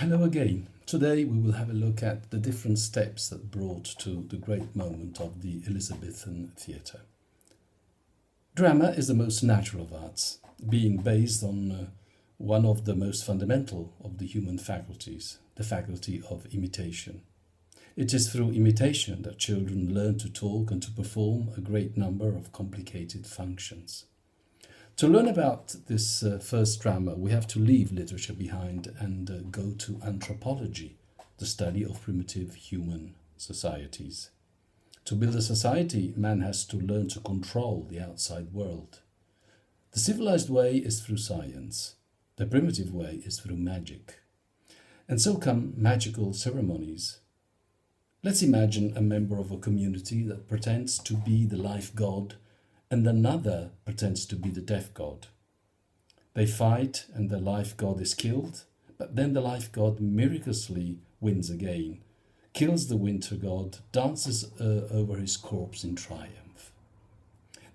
Hello again. Today we will have a look at the different steps that brought to the great moment of the Elizabethan theatre. Drama is the most natural of arts, being based on one of the most fundamental of the human faculties, the faculty of imitation. It is through imitation that children learn to talk and to perform a great number of complicated functions. To learn about this first drama, we have to leave literature behind and go to anthropology, the study of primitive human societies. To build a society, man has to learn to control the outside world. The civilized way is through science. The primitive way is through magic. And so come magical ceremonies. Let's imagine a member of a community that pretends to be the life god and another pretends to be the death god. They fight and the life god is killed, but then the life god miraculously wins again, kills the winter god, dances over his corpse in triumph.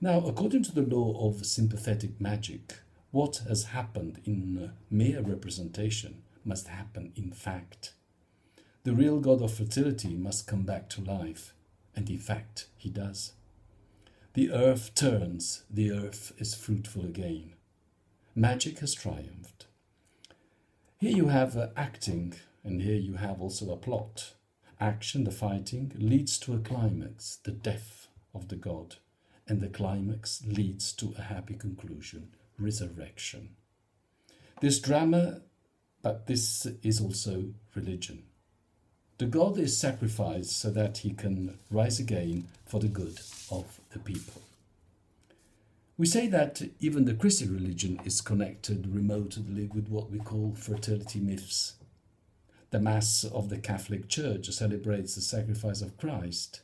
Now, according to the law of sympathetic magic, what has happened in mere representation must happen in fact. The real god of fertility must come back to life, and in fact he does. The earth turns, the earth is fruitful again. Magic has triumphed. Here you have acting, and here you have also a plot. Action, the fighting, leads to a climax, the death of the god, and the climax leads to a happy conclusion, resurrection. This drama, but this is also religion. The god is sacrificed so that he can rise again for the good of the people. We say that even the Christian religion is connected remotely with what we call fertility myths. The Mass of the Catholic Church celebrates the sacrifice of Christ.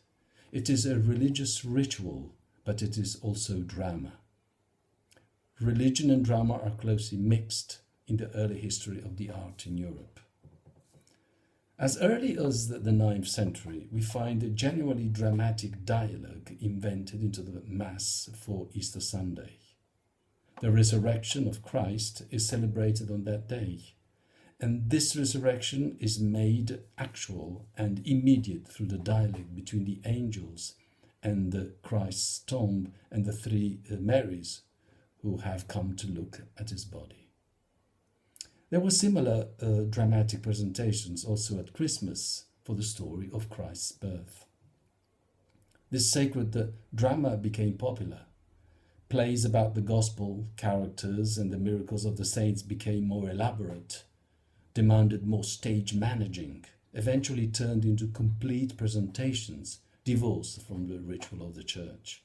It is a religious ritual, but it is also drama. Religion and drama are closely mixed in the early history of the art in Europe. As early as the 9th century, we find a genuinely dramatic dialogue invented into the Mass for Easter Sunday. The resurrection of Christ is celebrated on that day, and this resurrection is made actual and immediate through the dialogue between the angels and Christ's tomb and the three Marys who have come to look at his body. There were similar dramatic presentations also at Christmas for the story of Christ's birth. This sacred drama became popular. Plays about the gospel characters and the miracles of the saints became more elaborate, demanded more stage managing, eventually turned into complete presentations divorced from the ritual of the church.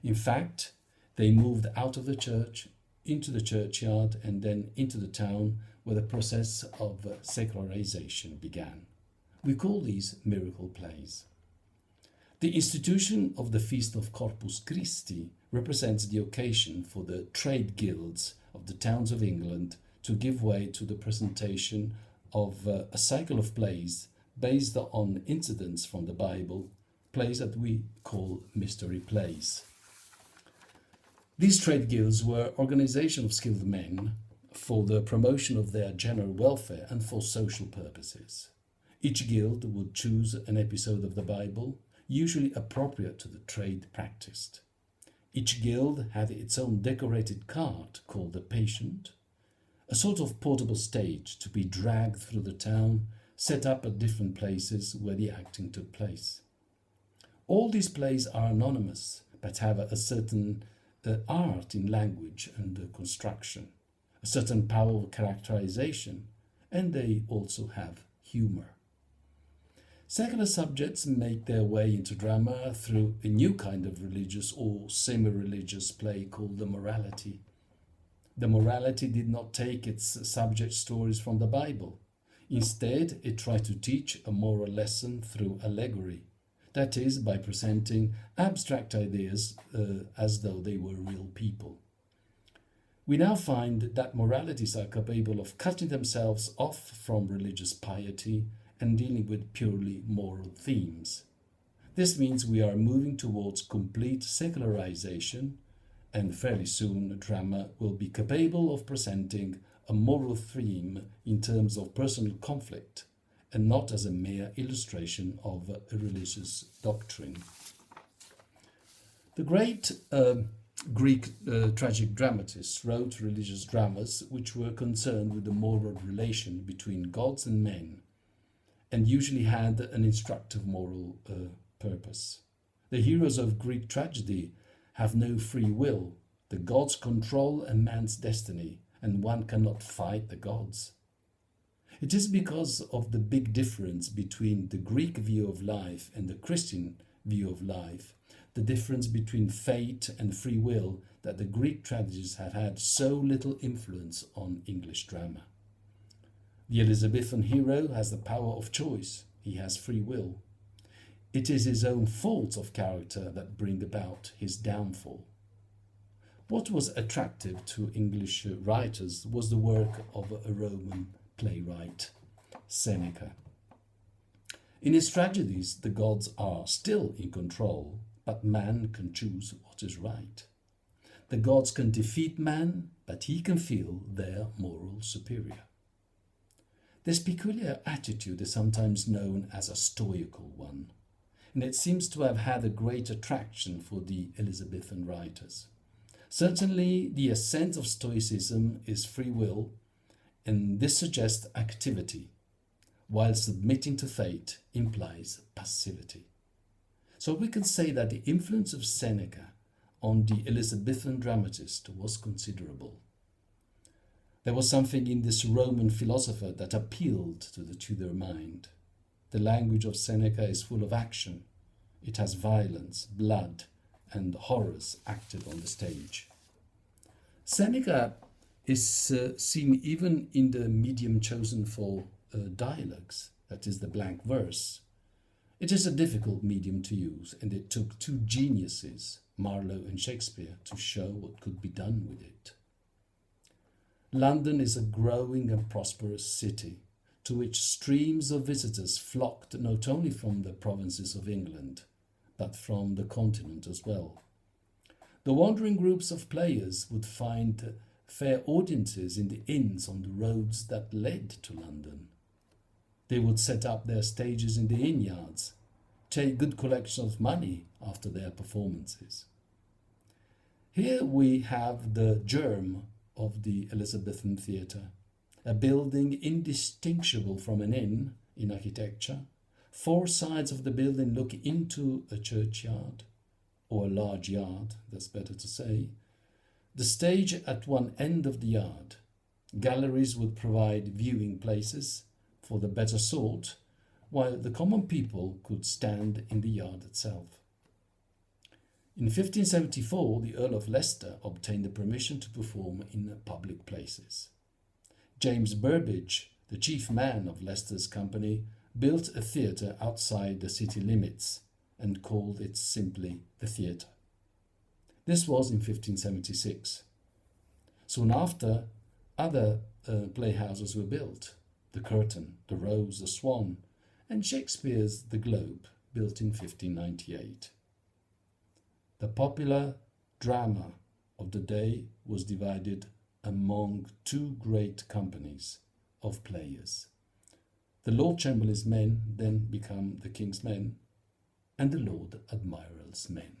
In fact, they moved out of the church into the churchyard and then into the town where the process of secularization began. We call these miracle plays. The institution of the Feast of Corpus Christi represents the occasion for the trade guilds of the towns of England to give way to the presentation of a cycle of plays based on incidents from the Bible, plays that we call mystery plays. These trade guilds were organizations of skilled men for the promotion of their general welfare and for social purposes. Each guild would choose an episode of the Bible, usually appropriate to the trade practiced. Each guild had its own decorated cart called the patient, a sort of portable stage to be dragged through the town, set up at different places where the acting took place. All these plays are anonymous, but have a certain art in language and construction, a certain power of characterization, and they also have humor. Secular subjects make their way into drama through a new kind of religious or semi-religious play called the morality. The morality did not take its subject stories from the Bible. Instead, it tried to teach a moral lesson through allegory. That is, by presenting abstract ideas as though they were real people. We now find that moralities are capable of cutting themselves off from religious piety and dealing with purely moral themes. This means we are moving towards complete secularization, and fairly soon drama will be capable of presenting a moral theme in terms of personal conflict and not as a mere illustration of a religious doctrine. The great Greek tragic dramatists wrote religious dramas which were concerned with the moral relation between gods and men, and usually had an instructive moral purpose. The heroes of Greek tragedy have no free will. The gods control a man's destiny, and one cannot fight the gods. It is because of the big difference between the Greek view of life and the Christian view of life, the difference between fate and free will, that the Greek tragedies have had so little influence on English drama. The Elizabethan hero has the power of choice. He has free will. It is his own faults of character that bring about his downfall. What was attractive to English writers was the work of a Roman playwright, Seneca. In his tragedies, the gods are still in control, but man can choose what is right. The gods can defeat man, but he can feel their moral superior. This peculiar attitude is sometimes known as a stoical one, and it seems to have had a great attraction for the Elizabethan writers. Certainly, the essence of Stoicism is free will, and this suggests activity, while submitting to fate implies passivity. So we can say that the influence of Seneca on the Elizabethan dramatist was considerable. There was something in this Roman philosopher that appealed to the Tudor mind. The language of Seneca is full of action. It has violence, blood, and horrors acted on the stage. Seneca is seen even in the medium chosen for dialogues, that is the blank verse. It is a difficult medium to use, and it took two geniuses, Marlowe and Shakespeare, to show what could be done with it. London is a growing and prosperous city, to which streams of visitors flocked not only from the provinces of England, but from the continent as well. The wandering groups of players would find fair audiences in the inns on the roads that led to London. They would set up their stages in the inn yards, take good collections of money after their performances. Here we have the germ of the Elizabethan theatre, a building indistinguishable from an inn in architecture. Four sides of the building look into a churchyard, or a large yard, that's better to say. The stage at one end of the yard. Galleries would provide viewing places for the better sort, while the common people could stand in the yard itself. In 1574, the Earl of Leicester obtained the permission to perform in public places. James Burbage, the chief man of Leicester's company, built a theatre outside the city limits and called it simply the theatre. This was in 1576. Soon after, other playhouses were built: the Curtain, the Rose, the Swan, and Shakespeare's The Globe, built in 1598. The popular drama of the day was divided among two great companies of players. The Lord Chamberlain's men then become the King's men, and the Lord Admiral's men.